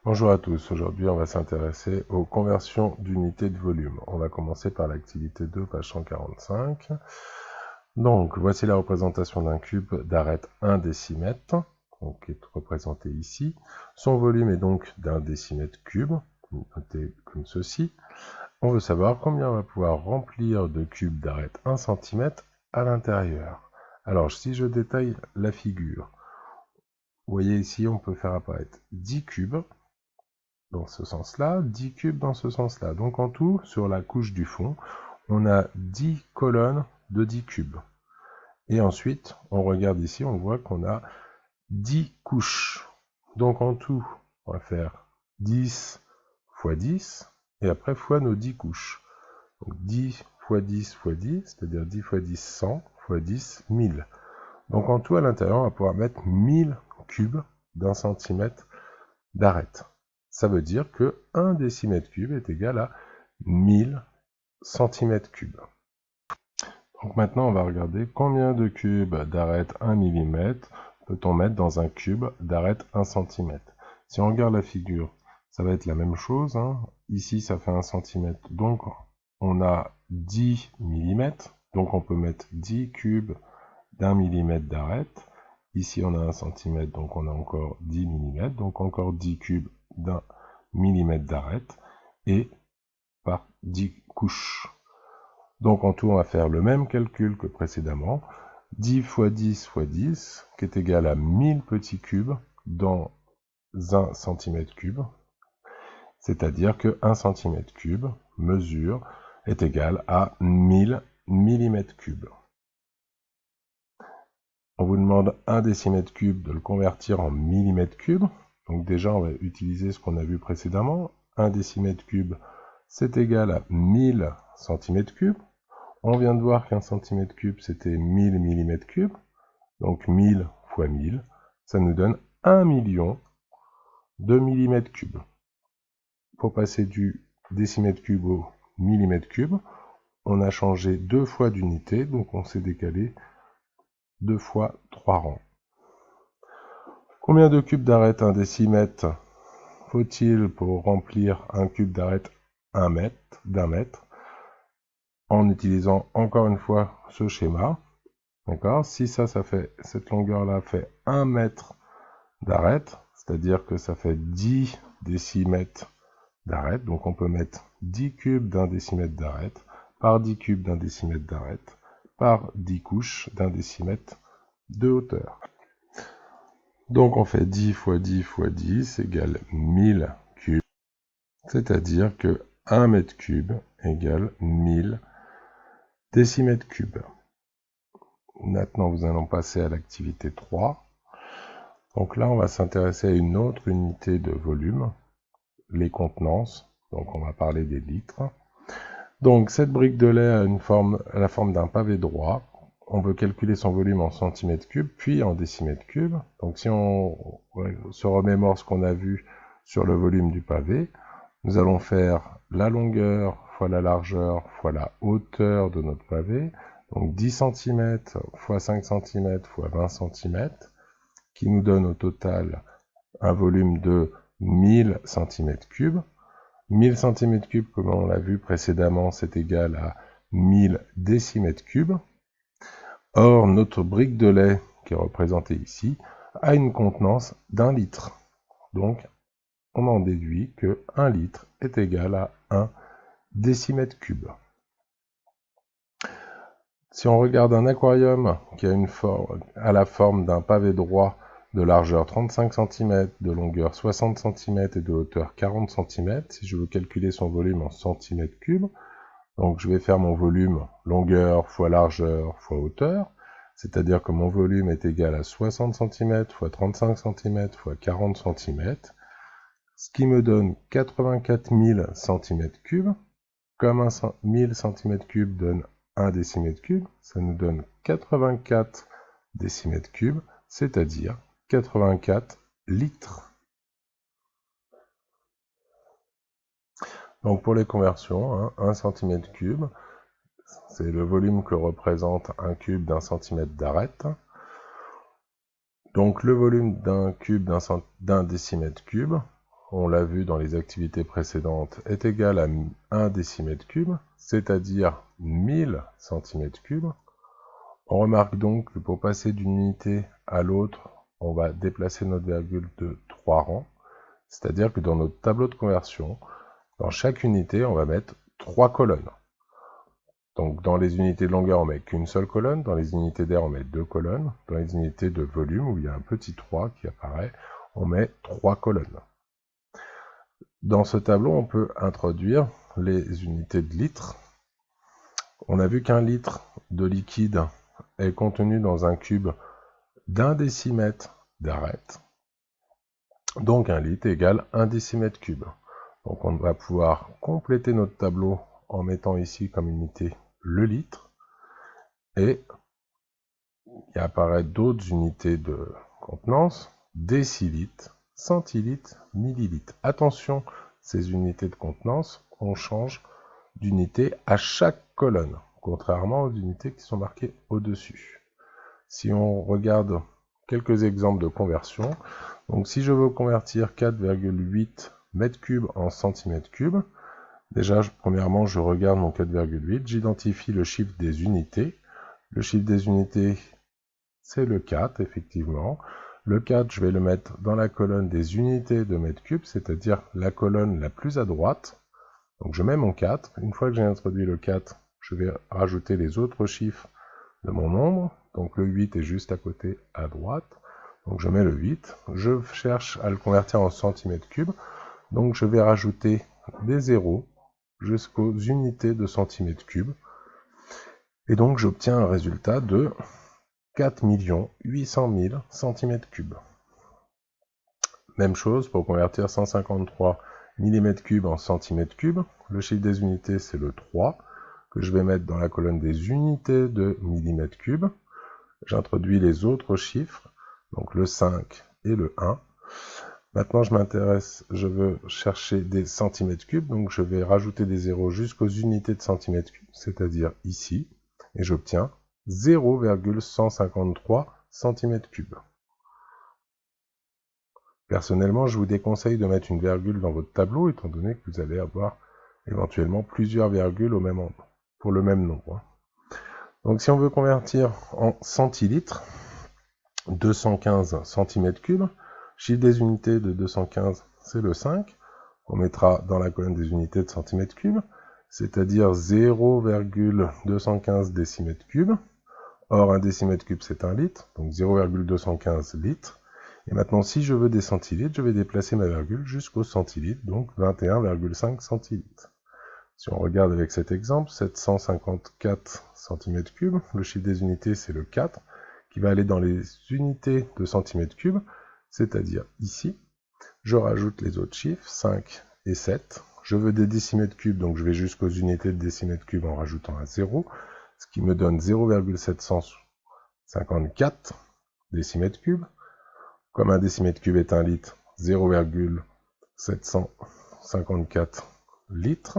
Bonjour à tous, aujourd'hui on va s'intéresser aux conversions d'unités de volume. On va commencer par l'activité 2, page 145. Donc voici la représentation d'un cube d'arête 1 décimètre, donc, qui est représenté ici. Son volume est donc d'un décimètre cube, noté comme ceci. On veut savoir combien on va pouvoir remplir de cubes d'arête 1 cm à l'intérieur. Alors si je détaille la figure, vous voyez ici on peut faire apparaître 10 cubes dans ce sens-là, 10 cubes dans ce sens-là. Donc en tout, sur la couche du fond, on a 10 colonnes de 10 cubes. Et ensuite, on regarde ici, on voit qu'on a 10 couches. Donc en tout, on va faire 10 fois 10, et après fois nos 10 couches. Donc 10 fois 10 fois 10, c'est-à-dire 10 fois 10, 100, fois 10, 1000. Donc en tout, à l'intérieur, on va pouvoir mettre 1000 cubes d'un centimètre d'arête. Ça veut dire que 1 décimètre cube est égal à 1000 centimètres cubes. Donc maintenant, on va regarder combien de cubes d'arête 1 mm peut-on mettre dans un cube d'arête 1 cm. Si on regarde la figure, ça va être la même chose. Ici, ça fait 1 cm. Donc, on a 10 mm. Donc, on peut mettre 10 cubes d'1 mm d'arête. Ici, on a 1 cm, donc on a encore 10 mm. Donc, encore 10 cubes d'1 mm d'arête. Et par 10 couches. Donc en tout, on va faire le même calcul que précédemment. 10 fois 10 fois 10, qui est égal à 1000 petits cubes dans 1 cm3. C'est-à-dire que 1 cm3 mesure est égal à 1000 mm3. On vous demande 1 décimètre cube de le convertir en millimètre cube. Donc déjà, on va utiliser ce qu'on a vu précédemment. 1 décimètre cube, c'est égal à 1000 cm3. On vient de voir qu'un centimètre cube, c'était 1000 mm3. Donc 1000 fois 1000, ça nous donne 1 million de millimètres cubes. Pour passer du décimètre cube au millimètre cube, on a changé 2 fois d'unité, donc on s'est décalé 2 fois 3 rangs. Combien de cubes d'arête 1 décimètre faut-il pour remplir un cube d'arête d'un mètre, en utilisant encore une fois ce schéma. D'accord? Si cette longueur-là fait 1 mètre d'arête, c'est-à-dire que ça fait 10 décimètres d'arête, donc on peut mettre 10 cubes d'un décimètre d'arête par 10 cubes d'un décimètre d'arête par 10 couches d'un décimètre de hauteur. Donc on fait 10 fois 10 fois 10 égale 1000 cubes, c'est-à-dire que 1 mètre cube égale 1000 décimètres cubes. Maintenant, nous allons passer à l'activité 3. Donc là, on va s'intéresser à une autre unité de volume, les contenances. Donc on va parler des litres. Donc cette brique de lait a la forme d'un pavé droit. On veut calculer son volume en centimètres cubes, puis en décimètres cubes. Donc si on se remémore ce qu'on a vu sur le volume du pavé, nous allons faire la longueur fois la largeur fois la hauteur de notre pavé. Donc 10 cm fois 5 cm fois 20 cm, qui nous donne au total un volume de 1000 cm3. 1000 cm3, comme on l'a vu précédemment, c'est égal à 1000 décimètres cubes. Or, notre brique de lait, qui est représentée ici, a une contenance d'1 litre. Donc, on en déduit que 1 litre est égal à 1 décimètre cube. Si on regarde un aquarium qui a la forme d'un pavé droit de largeur 35 cm, de longueur 60 cm et de hauteur 40 cm, si je veux calculer son volume en centimètres cubes, donc je vais faire mon volume longueur fois largeur fois hauteur, c'est-à-dire que mon volume est égal à 60 cm fois 35 cm fois 40 cm, ce qui me donne 84 000 cm3. Comme 1000 cm3 donne 1 décimètre cube, ça nous donne 84 décimètres cubes, c'est-à-dire 84 litres. Donc pour les conversions, 1 cm3, c'est le volume que représente un cube d'un centimètre d'arête. Donc le volume d'un cube d'un décimètre cube on l'a vu dans les activités précédentes, est égal à 1 décimètre cube, c'est-à-dire 1000 cm3. On remarque donc que pour passer d'une unité à l'autre, on va déplacer notre virgule de 3 rangs, c'est-à-dire que dans notre tableau de conversion, dans chaque unité, on va mettre 3 colonnes. Donc dans les unités de longueur, on met qu'une seule colonne, dans les unités d'air, on met 2 colonnes, dans les unités de volume, où il y a un petit 3 qui apparaît, on met 3 colonnes. Dans ce tableau, on peut introduire les unités de litres. On a vu qu'un litre de liquide est contenu dans un cube d'1 décimètre d'arête. Donc 1 litre égale 1 décimètre cube. Donc on va pouvoir compléter notre tableau en mettant ici comme unité le litre. Et il apparaît d'autres unités de contenance, décilitres, centilitres, millilitres. Attention, ces unités de contenance, on change d'unité à chaque colonne, contrairement aux unités qui sont marquées au-dessus. Si on regarde quelques exemples de conversion, donc si je veux convertir 4,8 mètres cubes en centimètres cubes, déjà, premièrement, je regarde mon 4,8, j'identifie le chiffre des unités. Le chiffre des unités, c'est le 4, effectivement. Le 4, je vais le mettre dans la colonne des unités de mètres cubes, c'est-à-dire la colonne la plus à droite. Donc je mets mon 4. Une fois que j'ai introduit le 4, je vais rajouter les autres chiffres de mon nombre. Donc le 8 est juste à côté à droite. Donc je mets le 8. Je cherche à le convertir en centimètres cubes. Donc je vais rajouter des zéros jusqu'aux unités de centimètres cubes. Et donc j'obtiens un résultat de 4 800 000 cm3. Même chose pour convertir 153 mm3 en cm3. Le chiffre des unités, c'est le 3, que je vais mettre dans la colonne des unités de mm3. J'introduis les autres chiffres, donc le 5 et le 1. Maintenant, je veux chercher des centimètres cubes, donc je vais rajouter des zéros jusqu'aux unités de centimètres cubes, c'est-à-dire ici, et j'obtiens 0,153 cm3. Personnellement, je vous déconseille de mettre une virgule dans votre tableau, étant donné que vous allez avoir éventuellement plusieurs virgules au même endroit, pour le même nombre. Donc si on veut convertir en centilitres, 215 cm3, chiffre des unités de 215, c'est le 5. On mettra dans la colonne des unités de centimètres cubes, c'est-à-dire 0,215 décimètres cubes. Or, un décimètre cube, c'est 1 litre, donc 0,215 litres. Et maintenant, si je veux des centilitres, je vais déplacer ma virgule jusqu'au centilitre, donc 21,5 centilitres. Si on regarde avec cet exemple, 754 cm3, le chiffre des unités, c'est le 4, qui va aller dans les unités de centimètres cubes, c'est-à-dire ici. Je rajoute les autres chiffres, 5 et 7. Je veux des décimètres cubes, donc je vais jusqu'aux unités de décimètres cubes en rajoutant un 0, ce qui me donne 0,754 décimètres cubes. Comme un décimètre cube est 1 litre, 0,754 litres.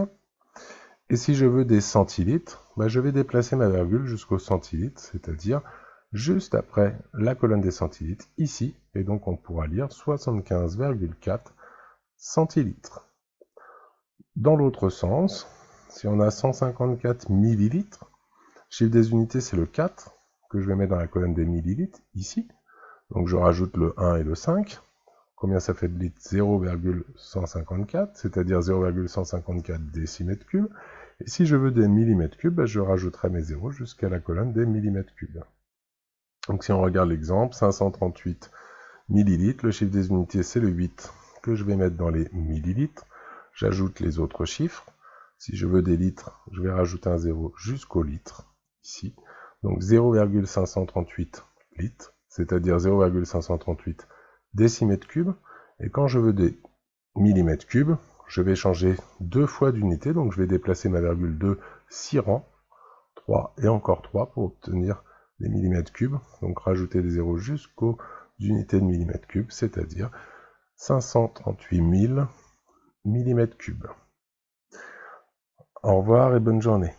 Et si je veux des centilitres, je vais déplacer ma virgule jusqu'au centilitre, c'est-à-dire juste après la colonne des centilitres, ici, et donc on pourra lire 75,4 centilitres. Dans l'autre sens, si on a 154 millilitres, chiffre des unités c'est le 4, que je vais mettre dans la colonne des millilitres, ici. Donc je rajoute le 1 et le 5. Combien ça fait de litres? 0,154, c'est-à-dire 0,154 décimètres cubes. Et si je veux des millimètres cubes, je rajouterai mes zéros jusqu'à la colonne des millimètres cubes. Donc si on regarde l'exemple, 538 millilitres, le chiffre des unités c'est le 8 que je vais mettre dans les millilitres. J'ajoute les autres chiffres. Si je veux des litres, je vais rajouter un 0 jusqu'au litre, ici. Donc 0,538 litres, c'est-à-dire 0,538 décimètres cubes. Et quand je veux des millimètres cubes, je vais changer 2 fois d'unité, donc je vais déplacer ma virgule de 6 rangs, 3 et encore 3 pour obtenir les millimètres cubes, donc rajouter des zéros jusqu'aux unités de millimètres cubes, c'est-à-dire 538 000 millimètres cubes. Au revoir et bonne journée.